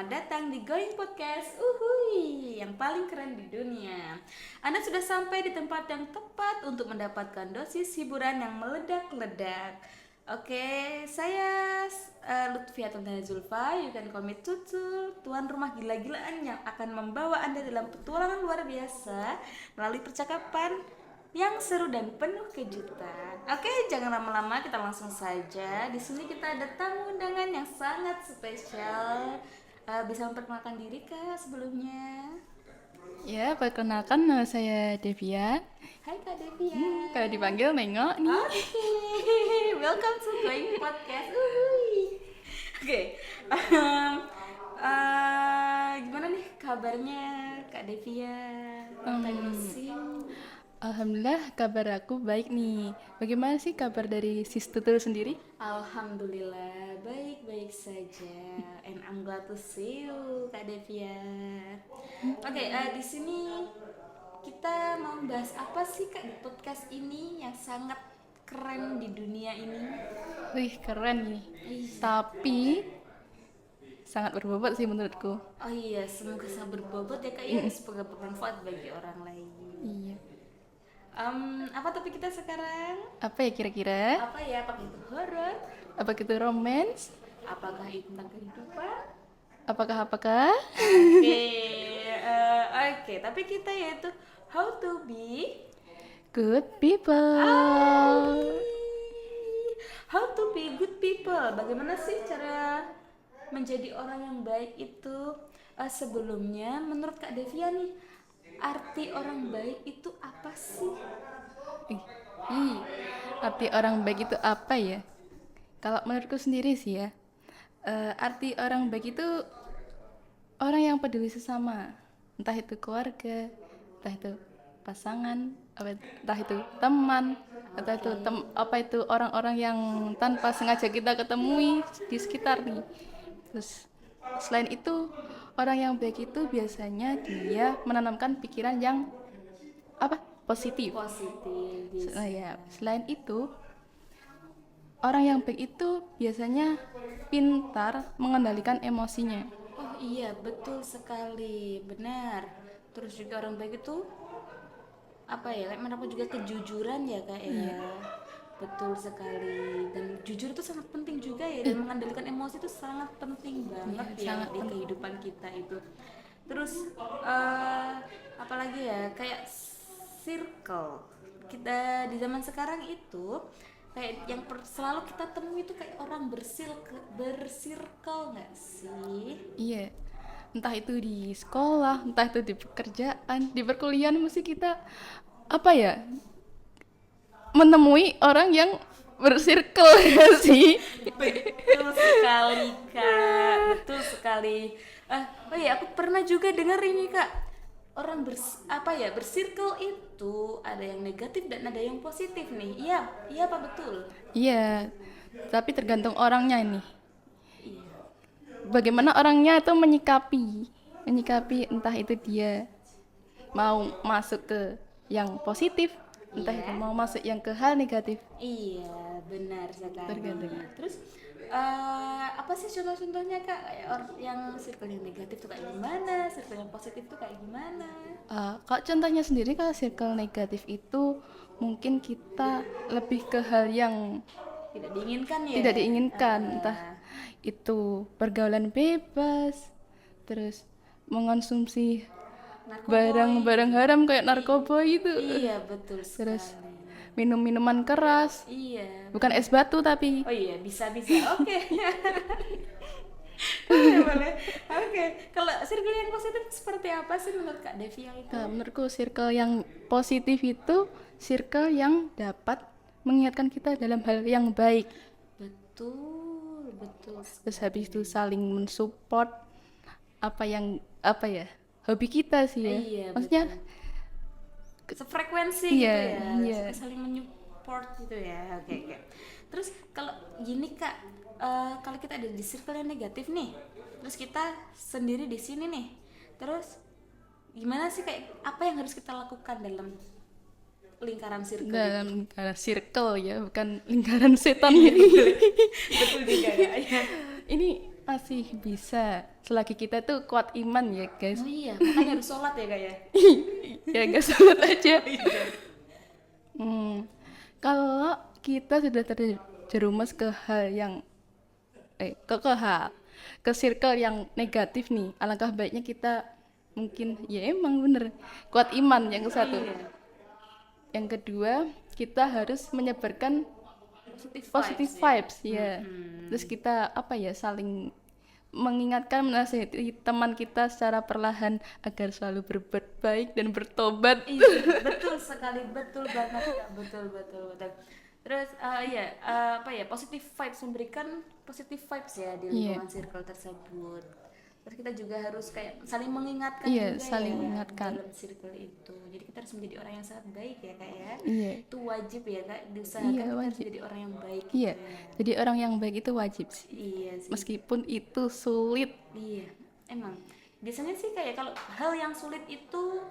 selamat datang di Going Podcast. Yang paling keren di dunia. Anda sudah sampai di tempat yang tepat untuk mendapatkan dosis hiburan yang meledak-ledak. Oke, saya Lutfia Tantana Zulfa, you can call me Tutul, tuan rumah gila-gilaan yang akan membawa Anda dalam petualangan luar biasa melalui percakapan yang seru dan penuh kejutan. Oke, jangan lama-lama, kita langsung saja. Di sini kita ada tamu undangan yang sangat spesial. Bisa memperkenalkan diri Kak sebelumnya? Ya, perkenalkan nama saya Devia. Hai Kak Devia. Kalau dipanggil nengok nih. Oke, welcome to Going Podcast. Oke, gimana nih kabarnya Kak Devia? Alhamdulillah kabar aku baik nih. Bagaimana sih kabar dari Sis Tutul sendiri? Alhamdulillah baik-baik saja. And I'm glad to see you Kak Devia. Oke, di sini kita mau bahas apa sih Kak di podcast ini yang sangat keren di dunia ini? Wih, keren nih. Tapi sangat berbobot sih menurutku. Oh iya, semoga sangat berbobot ya Kak ya, semoga bermanfaat bagi orang lain. Iya. Apa topik kita sekarang? Apa ya kira-kira? Apa ya? Apakah itu horor? Apa itu romance? Apakah itu tentang kehidupan? Apakah? Oke, tapi kita yaitu how to be Good people. How to be good people. Bagaimana sih cara menjadi orang yang baik itu? Sebelumnya, menurut Kak Devia nih, arti orang baik itu apa sih? Arti orang baik itu apa ya? Kalau menurutku sendiri sih ya, arti orang baik itu orang yang peduli sesama, entah itu keluarga, entah itu pasangan, entah itu teman, entah itu orang-orang yang tanpa sengaja kita ketemui di sekitar nih. Terus selain itu, orang yang baik itu biasanya dia menanamkan pikiran yang positif. Ya, selain itu, orang yang baik itu biasanya pintar mengendalikan emosinya. Oh iya, betul sekali, benar. Terus juga orang baik itu menampilkan juga kejujuran ya Kak ya. Iya. Betul sekali. Dan jujur itu sangat penting juga ya, dan mengendalikan emosi itu sangat penting banget sangat di kehidupan kita itu. Terus apalagi ya, kayak circle. Kita di zaman sekarang itu kayak yang selalu kita temui itu kayak orang bersirkel nggak sih? Iya, entah itu di sekolah, entah itu di pekerjaan, di perkuliahan, mesti kita menemui orang yang bersirkel ya sih. Betul sekali Kak, betul sekali. Oh iya, aku pernah juga dengar ini Kak, orang bersirkel itu ada yang negatif dan ada yang positif nih. Iya Pak, betul. Iya, tapi tergantung orangnya ini. Iya. Bagaimana orangnya itu menyikapi entah itu dia mau masuk ke yang positif, entah itu mau masuk yang ke hal negatif. Iya, benar sekali. Tergantung. Terus apa sih contoh-contohnya Kak, kayak yang circle yang negatif tuh kayak gimana, circle yang positif tuh kayak gimana? Kalau contohnya sendiri, kalau circle negatif itu mungkin kita lebih ke hal yang Tidak diinginkan ya? tidak diinginkan, entah itu pergaulan bebas, terus mengonsumsi barang-barang haram kayak narkoba itu, Iya, betul sekali. terus minum-minuman keras, Iya. bukan es batu tapi Oh iya, bisa. Oke. Boleh. Oke. Kalau circle yang positif seperti apa sih menurut Kak Devia itu? menurutku circle yang positif itu circle yang dapat mengingatkan kita dalam hal yang baik. Betul. Terus habis itu saling mensupport hobi kita sih ya. Iya, Maksudnya sefrekuensi Iya, gitu ya, iya. saling menyupport gitu ya. Oke. Terus kalau gini Kak, kalau kita ada di circle yang negatif nih, terus kita sendiri di sini nih, terus gimana sih, kayak apa yang harus kita lakukan dalam lingkaran circle? dalam lingkaran circle ya, bukan lingkaran setan ya. Betul juga ya. Ini masih bisa selagi kita tuh kuat iman ya guys. Oh iya, makanya harus sholat ya kak ya. Ya nggak salat aja. Kalau kita sudah terjerumus ke hal yang ke circle yang negatif nih, alangkah baiknya kita mungkin ya emang bener kuat iman yang ke satu. Iya. Yang kedua, kita harus menyebarkan positive vibes ya. Terus kita apa ya, saling mengingatkan, menasihati teman kita secara perlahan agar selalu berbuat baik dan bertobat. Iya, betul sekali, betul banget kak, betul betul betul. Terus apa ya, positive vibes, memberikan positive vibes ya di lingkungan circle tersebut. Terus kita juga harus kayak saling mengingatkan Iya, juga saling ya mengingatkan. dalam circle itu. Jadi kita harus menjadi orang yang sangat baik ya kak ya. Iya. Itu wajib ya kak, diusahakan Iya, kita harus wajib. jadi orang yang baik. Iya, jadi orang yang baik itu wajib sih. Iya sih. Meskipun itu sulit. Iya, emang. Biasanya sih kayak kalau hal yang sulit itu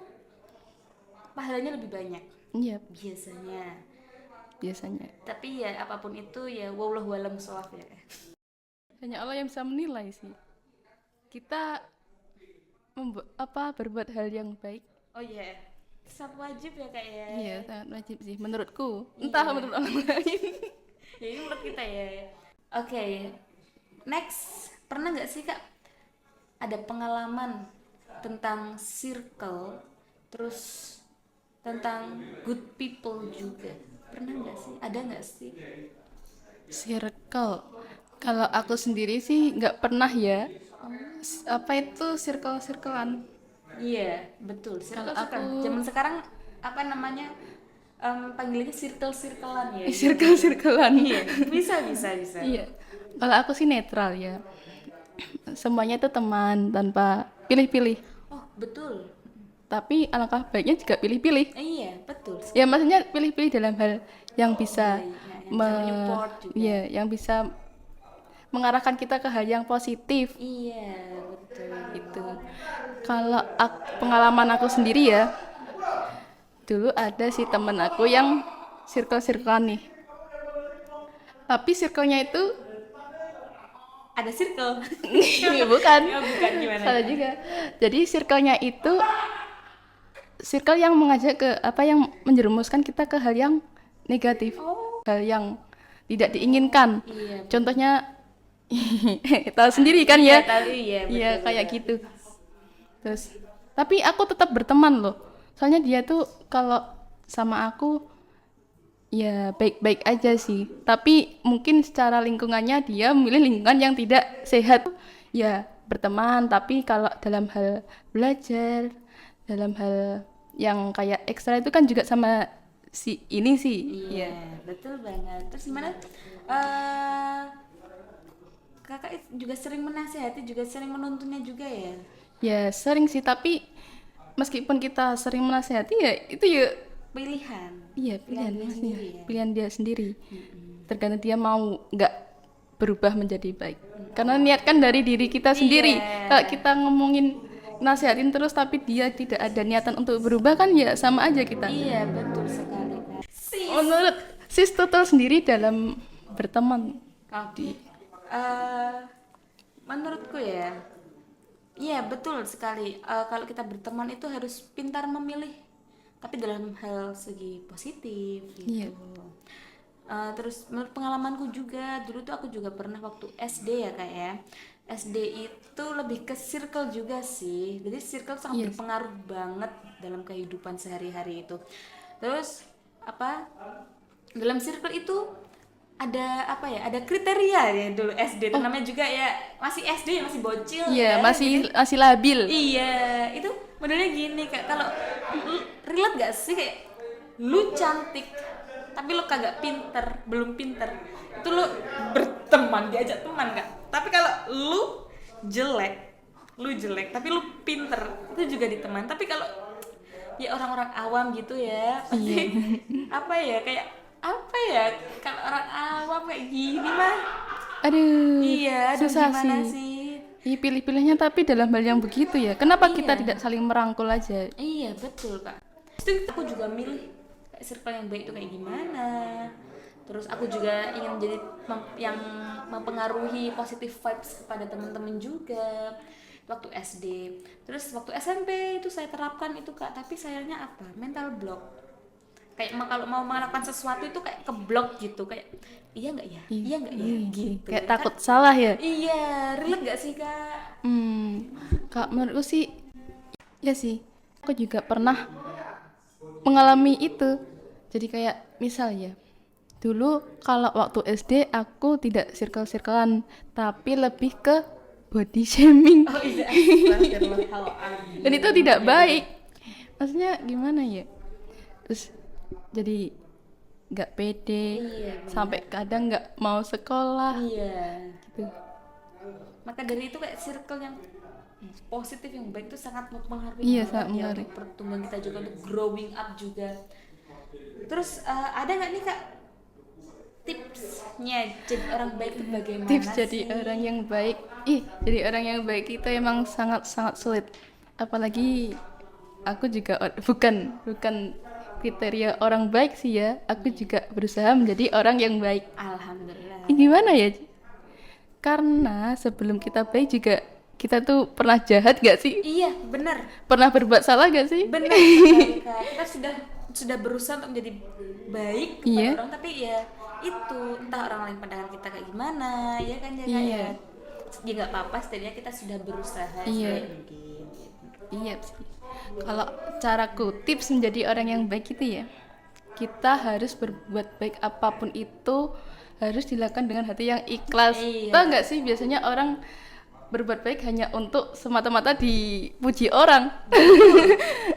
pahalanya lebih banyak. Iya, Biasanya. biasanya. Tapi ya apapun itu ya wallahu a'lam bishawab ya. Hanya Allah yang bisa menilai sih. Kita berbuat hal yang baik. Oh iya, sangat wajib ya kak ya. Iya, sangat wajib sih menurutku. Entah menurut orang lain. Ya ini menurut kita ya. Oke, next, pernah nggak sih kak ada pengalaman tentang circle, terus tentang good people juga? Pernah nggak sih? Ada nggak sih? Circle. Kalau aku sendiri sih nggak pernah ya. Apa itu circle-circlean? Iya, betul. Kalau Circle. aku- Zaman sekarang apa namanya? Panggilannya circle-circlean ya. Circle-circlean. Iya, bisa. Iya. Kalau aku sih netral ya. Semuanya itu teman tanpa pilih-pilih. Oh, betul. Tapi alangkah baiknya juga pilih-pilih. Iya, betul. Ya maksudnya pilih-pilih dalam hal yang bisa Yang bisa support juga. iya, yang bisa mengarahkan kita ke hal yang positif. Iya, betul. Itu. Kalau pengalaman aku sendiri ya, dulu ada si temen aku yang circle-circlean nih. Tapi circle-nya itu Ada circle. bukan. Ya, bukan gimana? Salah juga. Jadi circle-nya itu circle yang mengajak ke yang menjerumuskan kita ke hal yang negatif. Hal yang tidak diinginkan. Iya. Contohnya tahu sendiri kan ya? Tahu, iya, betul, Iya, kayak betul. gitu. Terus tapi aku tetap berteman loh. Soalnya dia tuh kalau sama aku ya baik-baik aja sih. Tapi mungkin secara lingkungannya dia memilih lingkungan yang tidak sehat. Ya, berteman, tapi kalau dalam hal belajar, dalam hal yang kayak ekstra itu kan juga sama si ini sih. Iya, betul banget. Terus gimana? Kakak juga sering menasehati, juga sering menuntunnya juga ya? Ya, sering sih, tapi meskipun kita sering menasehati ya itu ya Pilihan. iya Pilihan pilihan dia maksudnya. sendiri ya? Pilihan dia sendiri. Tergantung dia mau nggak berubah menjadi baik. Karena niat kan dari diri kita sendiri. Iya. Kalau kita ngomongin nasihatin terus tapi dia tidak ada niatan untuk berubah kan ya sama aja kita. Iya, betul sekali Kak. Menurut Sis Tutul sendiri dalam berteman. Oke. Menurutku ya, iya betul sekali. Kalau kita berteman itu harus pintar memilih, tapi dalam hal segi positif gitu. Iya. Terus menurut pengalamanku juga, dulu tuh aku juga pernah waktu SD ya kak ya. SD itu lebih ke circle juga sih. Jadi circle sangat berpengaruh banget dalam kehidupan sehari-hari itu. Terus apa? Dalam circle itu ada apa ya? Ada kriteria ya dulu SD itu namanya juga ya, masih SD ya, masih bocil ya. Iya, masih labil. Iya, itu modelnya gini kak. Kalau relate gak sih kayak lu cantik tapi lu kagak pinter, belum pinter, itu lu berteman, diajak teman kak. Tapi kalau lu jelek tapi lu pinter, itu juga diteman. Tapi kalau ya orang-orang awam gitu ya, pasti apa ya kayak apa ya, kalau orang awam kayak gini mah Aduh. iya, aduh, susah gimana sih. sih? Iya, pilih-pilihnya tapi dalam hal yang begitu ya. Kenapa kita tidak saling merangkul aja? Iya betul kak. Itu aku juga milih kayak circle yang baik itu kayak gimana. Terus aku juga ingin menjadi yang mempengaruhi positive vibes kepada teman-teman juga waktu SD. Terus waktu SMP itu saya terapkan itu Kak, tapi sayangnya apa? Mental block. Kayak kalau mau melakukan sesuatu itu kayak keblok gitu, kayak iya nggak ya? Iya nggak ya? Gitu. Kayak takut salah ya. Iya, relate nggak sih Kak? Kak menurutku sih ya sih. Aku juga pernah mengalami itu. Jadi kayak misal ya, dulu kalau waktu SD aku tidak circle-circlean, tapi lebih ke body shaming. Oh iya, astagfirullahaladzim. Dan itu tidak baik. Maksudnya gimana ya? Terus jadi nggak pede, Iya, sampai kadang nggak mau sekolah Iya. gitu. Maka dari itu kayak circle yang positif yang baik itu sangat mempengaruhi Iya, banget sangat ya mempengaruhi. untuk pertumbuhan kita juga, untuk growing up juga. Terus ada nggak nih Kak tipsnya jadi orang baik itu bagaimana Tips sih? jadi orang yang baik. Jadi orang yang baik itu emang sangat-sangat sulit. Apalagi aku juga bukan kriteria orang baik sih ya. Aku juga berusaha menjadi orang yang baik. Alhamdulillah. Gimana ya? Karena sebelum kita baik juga kita tuh pernah jahat gak sih? Iya, benar. Pernah berbuat salah gak sih? Benar sekali Kak. Kita sudah berusaha untuk menjadi baik kepada Iya. orang, tapi ya itu entah orang lain pandangan kita kayak gimana, ya kan ya Kak Iya. ya. Ya nggak apa-apa, setidaknya kita sudah berusaha Iya. sebaik mungkin. Iya sih. Kalau caraku tips menjadi orang yang baik itu ya, kita harus berbuat baik apapun itu harus dilakukan dengan hati yang ikhlas. Iya. Tahu nggak sih biasanya orang berbuat baik hanya untuk semata-mata dipuji orang.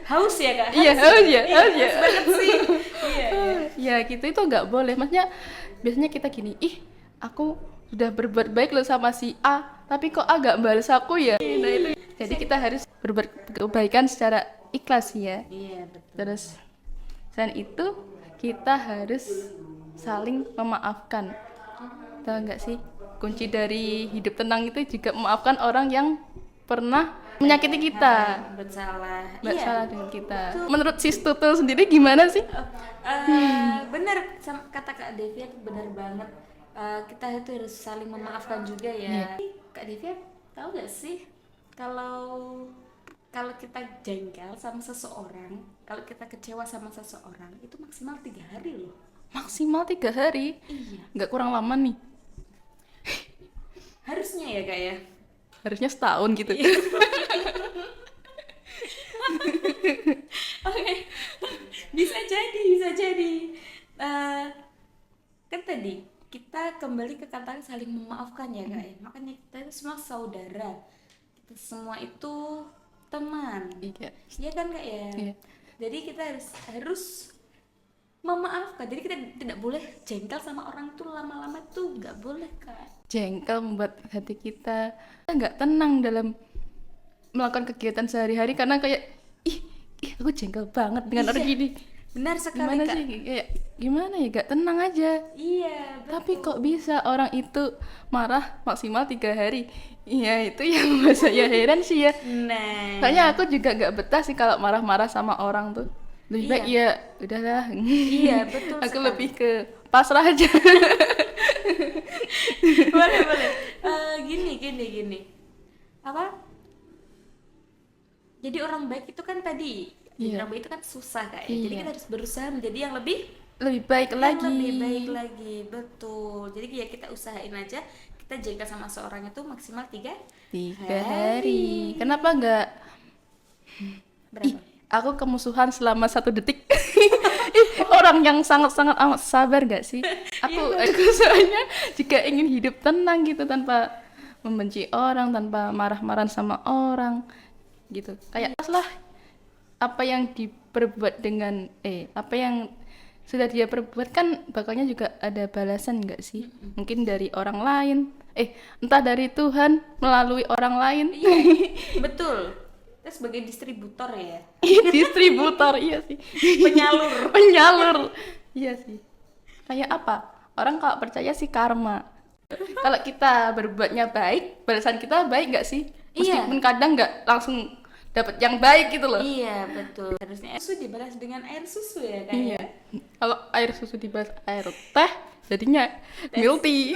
Haus ya Kak? Iya, haus ya, haus ya. Haus banget sih. Iya. Ya gitu itu nggak boleh. Maksudnya biasanya kita gini, aku sudah berbuat baik loh sama si A, tapi kok A nggak balas aku ya. Nah itu. Jadi kita harus berbuat kebaikan secara ikhlas ya. Iya, betul. Terus selain itu kita harus saling memaafkan. Tahu nggak sih? Kunci dari hidup tenang itu juga memaafkan orang yang pernah menyakiti kita, Bersalah. bersalah dengan kita. Menurut Sis Tutul sendiri gimana sih? Benar kata Kak Devia, benar banget. Kita itu harus saling memaafkan juga ya. Kak Devia tahu nggak sih kalau kita jengkel sama seseorang, kalau kita kecewa sama seseorang itu maksimal 3 hari loh. Maksimal 3 hari? Iya. Nggak kurang lama nih. Harusnya ya Kak ya. Harusnya setahun gitu. Oke, bisa jadi. Kan tadi kita kembali ke kata saling memaafkan ya Kak ya. Makanya kita itu semua saudara, kita semua itu teman. Iya. Iya kan Kak ya. Iya. Jadi kita harus memaafkan. Jadi kita tidak boleh jengkel sama orang tuh lama-lama tuh nggak boleh Kak. Jengkel membuat hati kita nggak tenang dalam melakukan kegiatan sehari-hari karena kayak ih aku jengkel banget dengan orang gini. Benar sekali Gimana Kak. sih kayak gimana ya gak tenang aja. Iya. Tapi kok bisa orang itu marah maksimal 3 hari. Iya itu yang membuat saya heran sih ya. Nah. Kayaknya aku juga gak betah sih kalau marah-marah sama orang tuh. Lebih baik ya udahlah. Iya, betul Aku sekali. lebih ke pasrah aja. boleh. Gini. Apa? Jadi orang baik itu kan tadi. Jadi Iya. orang baik itu kan susah Kak ya. Jadi Iya. kita harus berusaha menjadi yang lebih Lebih baik lagi. lebih baik lagi. Betul. Jadi ya kita usahain aja. Kita jengkel sama seorang itu maksimal 3 3 hari. Kenapa enggak? Berapa? Aku kemusuhan selama 1 detik. Orang yang sangat-sangat amat sabar gak sih? Aku soalnya jika ingin hidup tenang gitu tanpa membenci orang, tanpa marah-marah sama orang gitu. Kayak lah apa yang diperbuat dengan apa yang sudah dia perbuat kan bakalnya juga ada balasan gak sih? Mungkin dari orang lain, entah dari Tuhan melalui orang lain. Betul. Kita sebagai distributor ya. Distributor iya sih. Penyalur iya sih. Kayak apa? Orang kalau percaya sih karma. Kalau kita berbuatnya baik, balasan kita baik nggak sih? Iya. Meskipun kadang nggak langsung dapat yang baik gitu loh. Iya, betul. Harusnya susu dibalas dengan air susu ya Kak. Iya. Ya? Kalau air susu dibalas air teh, jadinya guilty.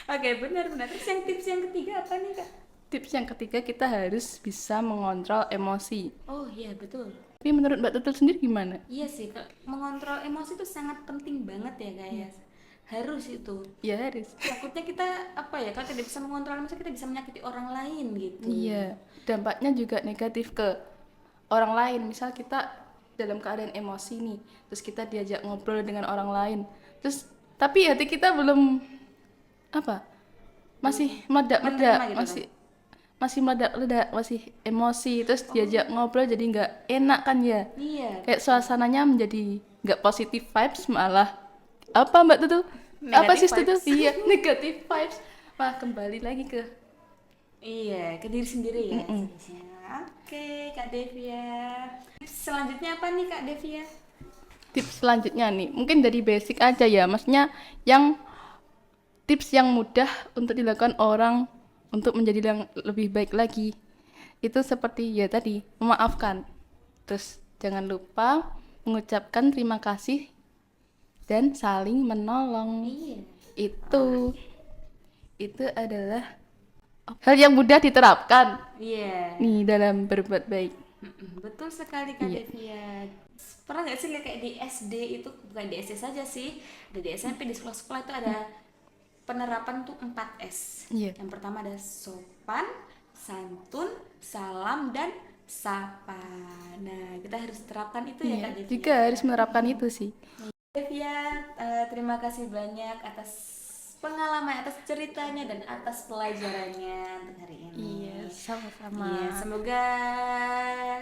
Oke, benar-benar. Terus yang tips yang ketiga apa nih, Kak? Tips yang ketiga, kita harus bisa mengontrol emosi. Oh iya, betul. Tapi menurut Mbak Tutul sendiri gimana? Iya sih, Kak. Mengontrol emosi itu sangat penting banget ya, Kak ya. Harus itu. Ya harus. Takutnya kita apa ya, kalau tidak bisa mengontrol emosi kita bisa menyakiti orang lain gitu. Iya, dampaknya juga negatif ke orang lain. Misal kita dalam keadaan emosi nih, terus kita diajak ngobrol dengan orang lain, terus tapi hati kita belum apa, masih meledak-ledak, Menerima gitu masih meledak-ledak, masih emosi, terus diajak ngobrol jadi nggak enak kan ya. Iya. Kayak suasananya menjadi nggak positif vibes, malah apa Mbak Tutul? Apa sih Negative Tutul? vibes. Iya, negative vibes. Wah, kembali lagi ke Iya, ke diri sendiri ya. Seharusnya. Oke, Kak Devia. Selanjutnya apa nih, Kak Devia? tips selanjutnya nih. Mungkin dari basic aja ya. Maksudnya yang tips yang mudah untuk dilakukan orang untuk menjadi yang lebih baik lagi. Itu seperti ya tadi, memaafkan. Terus jangan lupa mengucapkan terima kasih dan saling menolong. Iya. Itu adalah hal yang mudah diterapkan Iya. nih dalam berbuat baik. Betul sekali, Kak Iya. Devia. Pernah nggak sih lihat kayak di SD itu, bukan di SD saja sih, ada di SMP, di sekolah-sekolah itu ada penerapan tuh 4S. Iya. Yang pertama ada sopan, santun, salam, dan sapa. Nah, kita harus terapkan itu ya, Iya, Kak Devia. juga harus menerapkan itu sih. Devia, terima kasih banyak atas pengalaman, atas ceritanya, dan atas pelajarannya untuk hari ini. Iya, sama-sama. Iya, semoga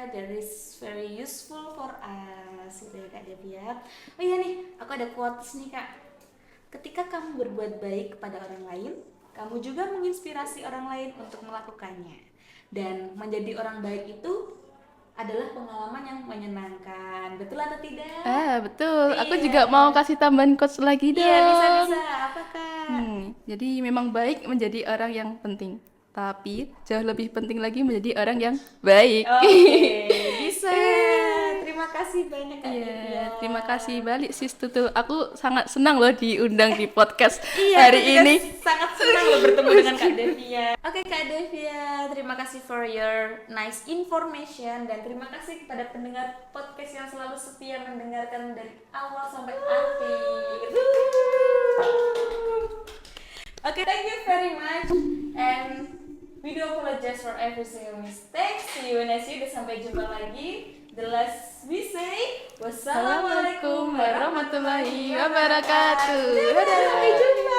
that is very useful for us, gitu ya Kak Devia. Oh iya nih, aku ada quotes nih Kak. Ketika kamu berbuat baik kepada orang lain, kamu juga menginspirasi orang lain untuk melakukannya. Dan menjadi orang baik itu adalah pengalaman yang menyenangkan. Betul atau tidak? Betul. Aku Iya. juga mau kasih tambahan quotes lagi dong. Iya, bisa-bisa. Apa Kak? Jadi memang baik menjadi orang yang penting, tapi jauh lebih penting lagi menjadi orang yang baik. Oke, bisa. Terima kasih banyak Kak Devia. Iya, terima kasih balik Sis Tutul. Aku sangat senang loh diundang di podcast Iya, hari aku juga ini. sangat senang loh bertemu dengan Kak Devia. Oke Kak Devia, terima kasih for your nice information, dan terima kasih kepada pendengar podcast yang selalu setia mendengarkan dari awal sampai akhir. Oke, thank you very much, and we do apologize for every single mistake. See you next week. Sampai jumpa lagi. The last we say, wassalamualaikum warahmatullahi wabarakatuh. Dadah, sampai jumpa.